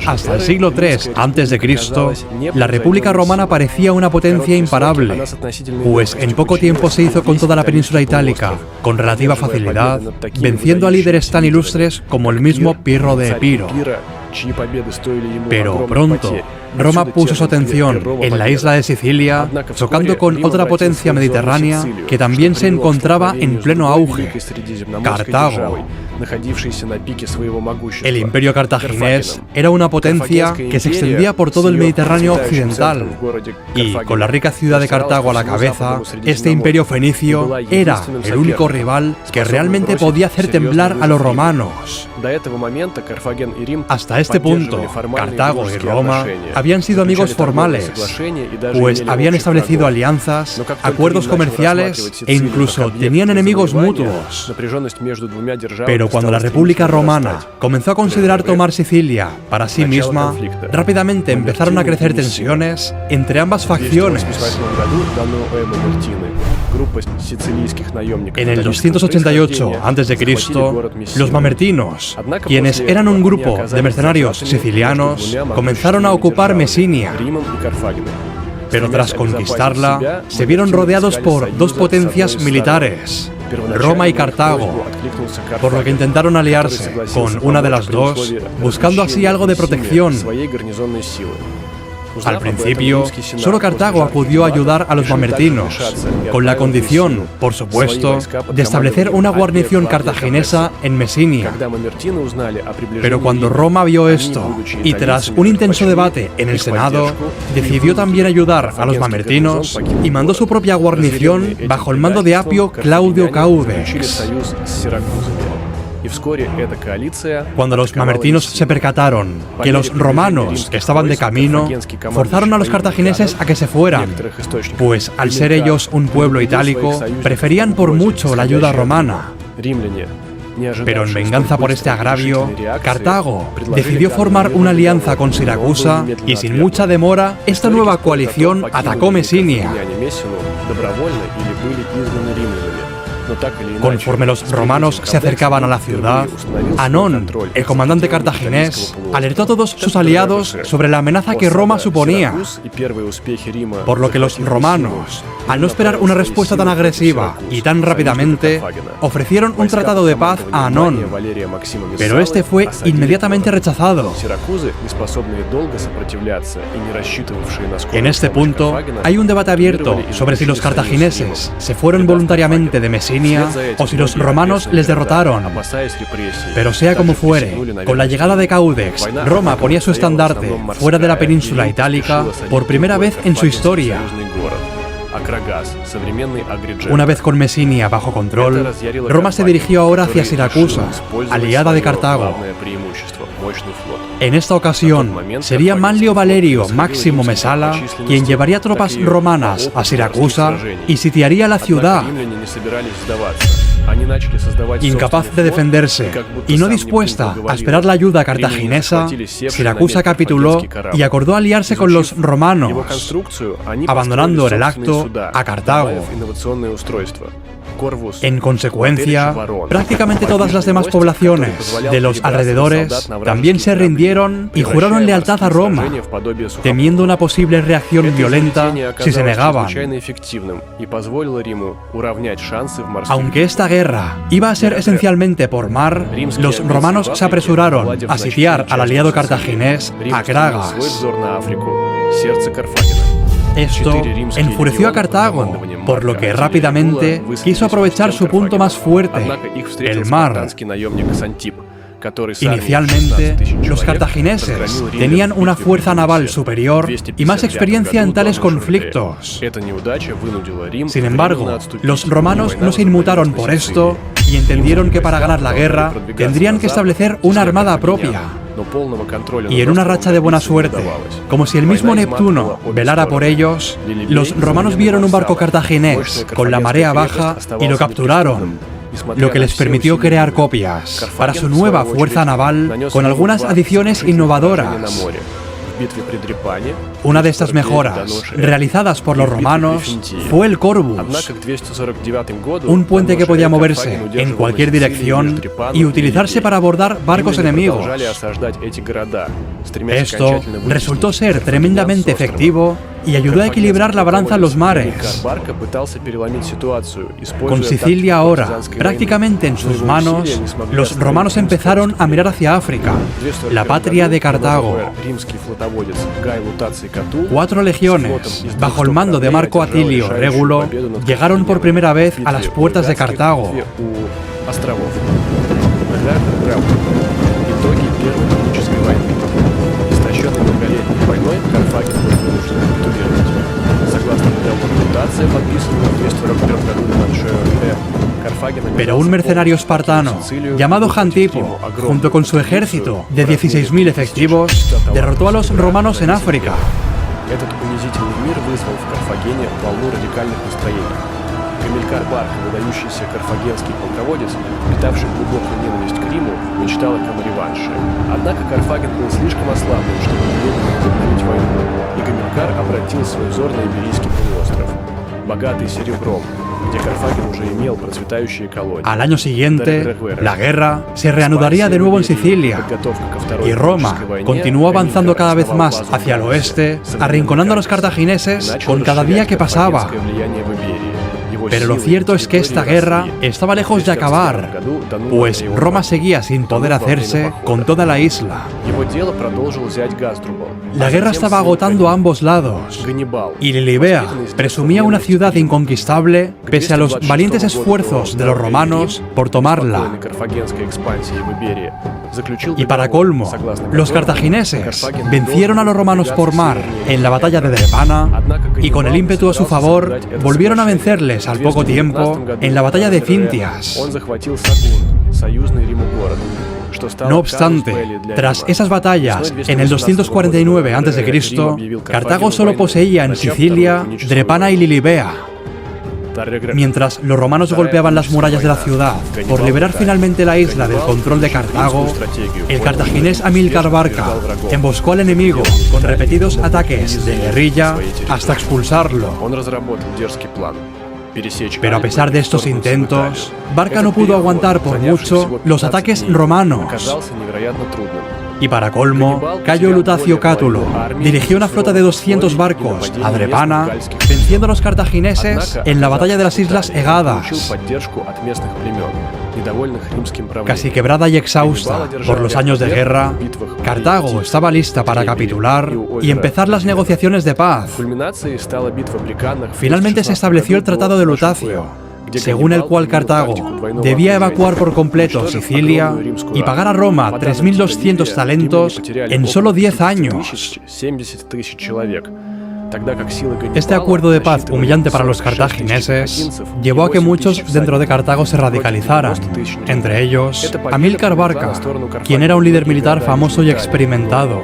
Hasta el siglo III a.C., la República Romana parecía una potencia imparable, pues en poco tiempo se hizo con toda la península itálica, con relativa facilidad, venciendo a líderes tan ilustres como el mismo Pirro de Epiro. Pero pronto, Roma puso su atención en la isla de Sicilia, chocando con otra potencia mediterránea que también se encontraba en pleno auge, Cartago. El imperio cartaginés era una potencia que se extendía por todo el Mediterráneo occidental, y con la rica ciudad de Cartago a la cabeza, este imperio fenicio era el único rival que realmente podía hacer temblar a los romanos. Hasta este punto, Cartago y Roma habían sido amigos formales, pues habían establecido alianzas, acuerdos comerciales e incluso tenían enemigos mutuos. Pero cuando la República Romana comenzó a considerar tomar Sicilia para sí misma, rápidamente empezaron a crecer tensiones entre ambas facciones. En el 288 a.C., los mamertinos, quienes eran un grupo de mercenarios sicilianos, comenzaron a ocupar Mesinia. Pero tras conquistarla, se vieron rodeados por dos potencias militares, Roma y Cartago, por lo que intentaron aliarse con una de las dos, buscando así algo de protección. Al principio, solo Cartago acudió a ayudar a los mamertinos, con la condición, por supuesto, de establecer una guarnición cartaginesa en Mesinia. Pero cuando Roma vio esto, y tras un intenso debate en el Senado, decidió también ayudar a los mamertinos y mandó su propia guarnición bajo el mando de Apio Claudio Caudex. Cuando los mamertinos se percataron que los romanos estaban de camino, forzaron a los cartagineses a que se fueran, pues al ser ellos un pueblo itálico, preferían por mucho la ayuda romana. Pero en venganza por este agravio, Cartago decidió formar una alianza con Siracusa y sin mucha demora, esta nueva coalición atacó Mesinia. Conforme los romanos se acercaban a la ciudad, Anón, el comandante cartaginés, alertó a todos sus aliados sobre la amenaza que Roma suponía, por lo que los romanos, al no esperar una respuesta tan agresiva y tan rápidamente, ofrecieron un tratado de paz a Anón, pero este fue inmediatamente rechazado. En este punto, hay un debate abierto sobre si los cartagineses se fueron voluntariamente de Mesinia o si los romanos les derrotaron. Pero sea como fuere, con la llegada de Caudex, Roma ponía su estandarte fuera de la península itálica por primera vez en su historia. Una vez con Mesinia bajo control, Roma se dirigió ahora hacia Siracusa, aliada de Cartago. En esta ocasión, sería Manlio Valerio Máximo Mesala quien llevaría tropas romanas a Siracusa y sitiaría la ciudad. Incapaz de defenderse y no dispuesta a esperar la ayuda cartaginesa, Siracusa capituló y acordó aliarse con los romanos, abandonando en el acto a Cartago. En consecuencia, prácticamente todas las demás poblaciones de los alrededores también se rindieron y juraron lealtad a Roma, temiendo una posible reacción violenta si se negaban. Aunque esta guerra iba a ser esencialmente por mar, los romanos se apresuraron a sitiar al aliado cartaginés Akragas. Esto enfureció a Cartago, por lo que rápidamente quiso aprovechar su punto más fuerte, el mar. Inicialmente, los cartagineses tenían una fuerza naval superior y más experiencia en tales conflictos. Sin embargo, los romanos no se inmutaron por esto y entendieron que para ganar la guerra tendrían que establecer una armada propia. Y en una racha de buena suerte, como si el mismo Neptuno velara por ellos, los romanos vieron un barco cartaginés con la marea baja y lo capturaron, lo que les permitió crear copias para su nueva fuerza naval con algunas adiciones innovadoras. Una de estas mejoras, realizadas por los romanos, fue el Corvus, un puente que podía moverse en cualquier dirección y utilizarse para abordar barcos enemigos. Esto resultó ser tremendamente efectivo y ayudó a equilibrar la balanza en los mares. Con Sicilia ahora prácticamente en sus manos, los romanos empezaron a mirar hacia África, la patria de Cartago. 4 legiones, bajo el mando de Marco Atilio Régulo, llegaron por primera vez a las puertas de Cartago. Pero un mercenario espartano, llamado Jantipo, junto con su ejército de 16.000 efectivos, derrotó a los romanos en África. Гамилькар Барка, выдающийся карфагенский полководец, питавший глубокую ненависть к Риму, мечтал о реванше. Однако Карфаген был слишком ослаблен, чтобы возобновить войну, и Гамилькар обратил свой взор на Иберийский полуостров, богатый серебром, где Карфаген уже имел процветающие колонии. Al año siguiente, la guerra se reanudaría de nuevo en Sicilia, y Roma continuó avanzando cada vez más hacia el oeste, arrinconando a los cartagineses con cada día que pasaba. Pero lo cierto es que esta guerra estaba lejos de acabar, pues Roma seguía sin poder hacerse con toda la isla. La guerra estaba agotando a ambos lados, y Lilibea presumía una ciudad inconquistable pese a los valientes esfuerzos de los romanos por tomarla. Y para colmo, los cartagineses vencieron a los romanos por mar en la batalla de Drepana, y con el ímpetu a su favor volvieron a vencerles al poco tiempo en la batalla de Cintias. No obstante, tras esas batallas, en el 249 a.C., Cartago solo poseía en Sicilia Drepana y Lilibea. Mientras los romanos golpeaban las murallas de la ciudad por liberar finalmente la isla del control de Cartago, el cartaginés Amílcar Barca emboscó al enemigo con repetidos ataques de guerrilla hasta expulsarlo. Pero a pesar de estos intentos, Barca no pudo aguantar por mucho los ataques romanos. Y para colmo, Cayo Lutacio Cátulo dirigió una flota de 200 barcos a Drepana, venciendo a los cartagineses en la batalla de las Islas Egadas. Casi quebrada y exhausta por los años de guerra, Cartago estaba lista para capitular y empezar las negociaciones de paz. Finalmente se estableció el Tratado de Lutacio, según el cual Cartago debía evacuar por completo Sicilia y pagar a Roma 3.200 talentos en solo 10 años. Este acuerdo de paz humillante para los cartagineses llevó a que muchos dentro de Cartago se radicalizaran, entre ellos Amílcar Barca, quien era un líder militar famoso y experimentado.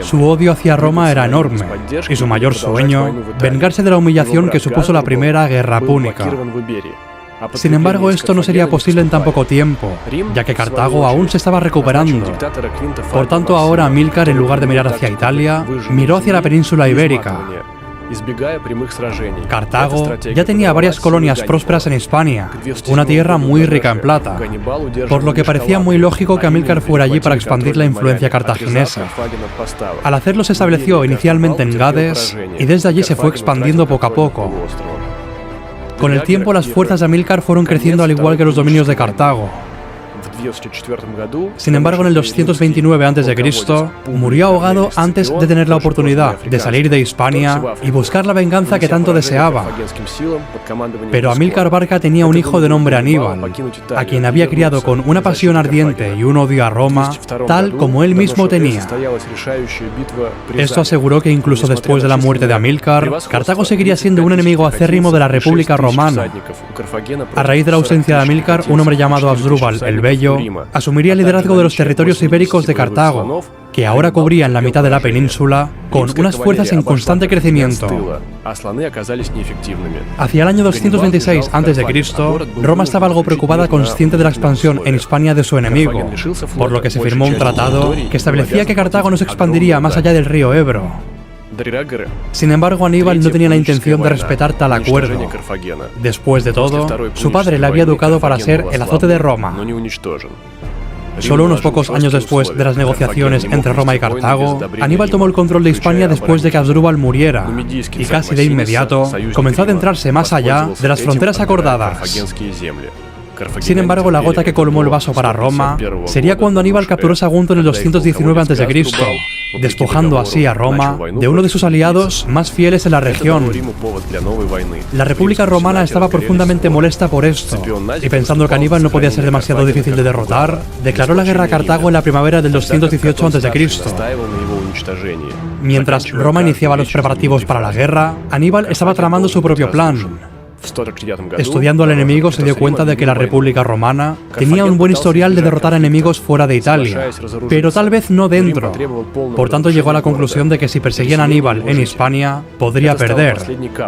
Su odio hacia Roma era enorme, y su mayor sueño, vengarse de la humillación que supuso la primera guerra púnica. Sin embargo, esto no sería posible en tan poco tiempo, ya que Cartago aún se estaba recuperando. Por tanto, ahora Amílcar, en lugar de mirar hacia Italia, miró hacia la península ibérica. Cartago ya tenía varias colonias prósperas en Hispania, una tierra muy rica en plata, por lo que parecía muy lógico que Amílcar fuera allí para expandir la influencia cartaginesa. Al hacerlo se estableció inicialmente en Gades y desde allí se fue expandiendo poco a poco. Con el tiempo las fuerzas de Amílcar fueron creciendo al igual que los dominios de Cartago. Sin embargo, en el 229 a.C., murió ahogado antes de tener la oportunidad de salir de Hispania y buscar la venganza que tanto deseaba. Pero Amílcar Barca tenía un hijo de nombre Aníbal, a quien había criado con una pasión ardiente y un odio a Roma, tal como él mismo tenía. Esto aseguró que incluso después de la muerte de Amílcar, Cartago seguiría siendo un enemigo acérrimo de la República Romana. A raíz de la ausencia de Amílcar, un hombre llamado Asdrúbal el Bello Tito asumiría el liderazgo de los territorios ibéricos de Cartago, que ahora cubrían la mitad de la península, con unas fuerzas en constante crecimiento. Hacia el año 226 a.C., Roma estaba algo preocupada, consciente de la expansión en Hispania de su enemigo, por lo que se firmó un tratado que establecía que Cartago no se expandiría más allá del río Ebro. Sin embargo, Aníbal no tenía la intención de respetar tal acuerdo. Después de todo, su padre le había educado para ser el azote de Roma. Solo unos pocos años después de las negociaciones entre Roma y Cartago, Aníbal tomó el control de Hispania después de que Asdrúbal muriera, y casi de inmediato comenzó a adentrarse más allá de las fronteras acordadas. Sin embargo, la gota que colmó el vaso para Roma sería cuando Aníbal capturó Sagunto en el 219 a.C., despojando así a Roma de uno de sus aliados más fieles en la región. La República Romana estaba profundamente molesta por esto, y pensando que Aníbal no podía ser demasiado difícil de derrotar, declaró la guerra a Cartago en la primavera del 218 a.C. Mientras Roma iniciaba los preparativos para la guerra, Aníbal estaba tramando su propio plan. Estudiando al enemigo, se dio cuenta de que la República Romana tenía un buen historial de derrotar a enemigos fuera de Italia, pero tal vez no dentro. Por tanto, llegó a la conclusión de que si perseguían a Aníbal en Hispania, podría perder.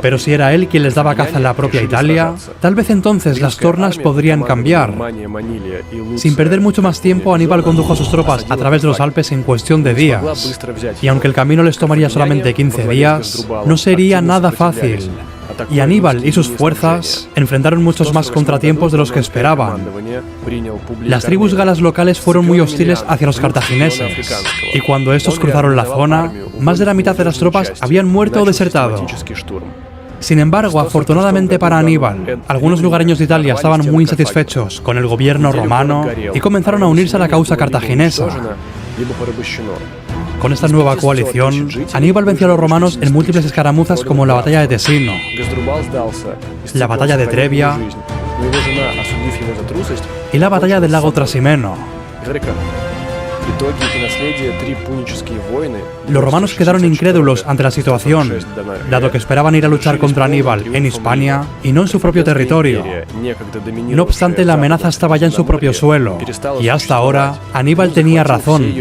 Pero si era él quien les daba caza en la propia Italia, tal vez entonces las tornas podrían cambiar. Sin perder mucho más tiempo, Aníbal condujo a sus tropas a través de los Alpes en cuestión de días. Y aunque el camino les tomaría solamente 15 días, no sería nada fácil. Y Aníbal y sus fuerzas enfrentaron muchos más contratiempos de los que esperaban. Las tribus galas locales fueron muy hostiles hacia los cartagineses, y cuando estos cruzaron la zona, más de la mitad de las tropas habían muerto o desertado. Sin embargo, afortunadamente para Aníbal, algunos lugareños de Italia estaban muy insatisfechos con el gobierno romano y comenzaron a unirse a la causa cartaginesa. Con esta nueva coalición, Aníbal venció a los romanos en múltiples escaramuzas como la batalla de Tesino, la batalla de Trebia y la batalla del lago Trasimeno. Los romanos quedaron incrédulos ante la situación, dado que esperaban ir a luchar contra Aníbal en Hispania y no en su propio territorio. No obstante, la amenaza estaba ya en su propio suelo, y hasta ahora Aníbal tenía razón.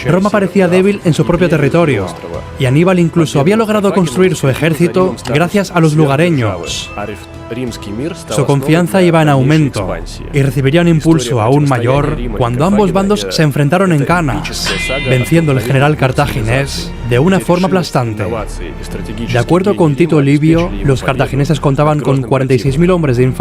Roma parecía débil en su propio territorio, y Aníbal incluso había logrado construir su ejército gracias a los lugareños. Su confianza iba en aumento, y recibiría un impulso aún mayor cuando ambos bandos se enfrentaron en Canas, venciendo al general cartaginés de una forma aplastante. De acuerdo con Tito Livio, los cartagineses contaban con 46.000 hombres de infantería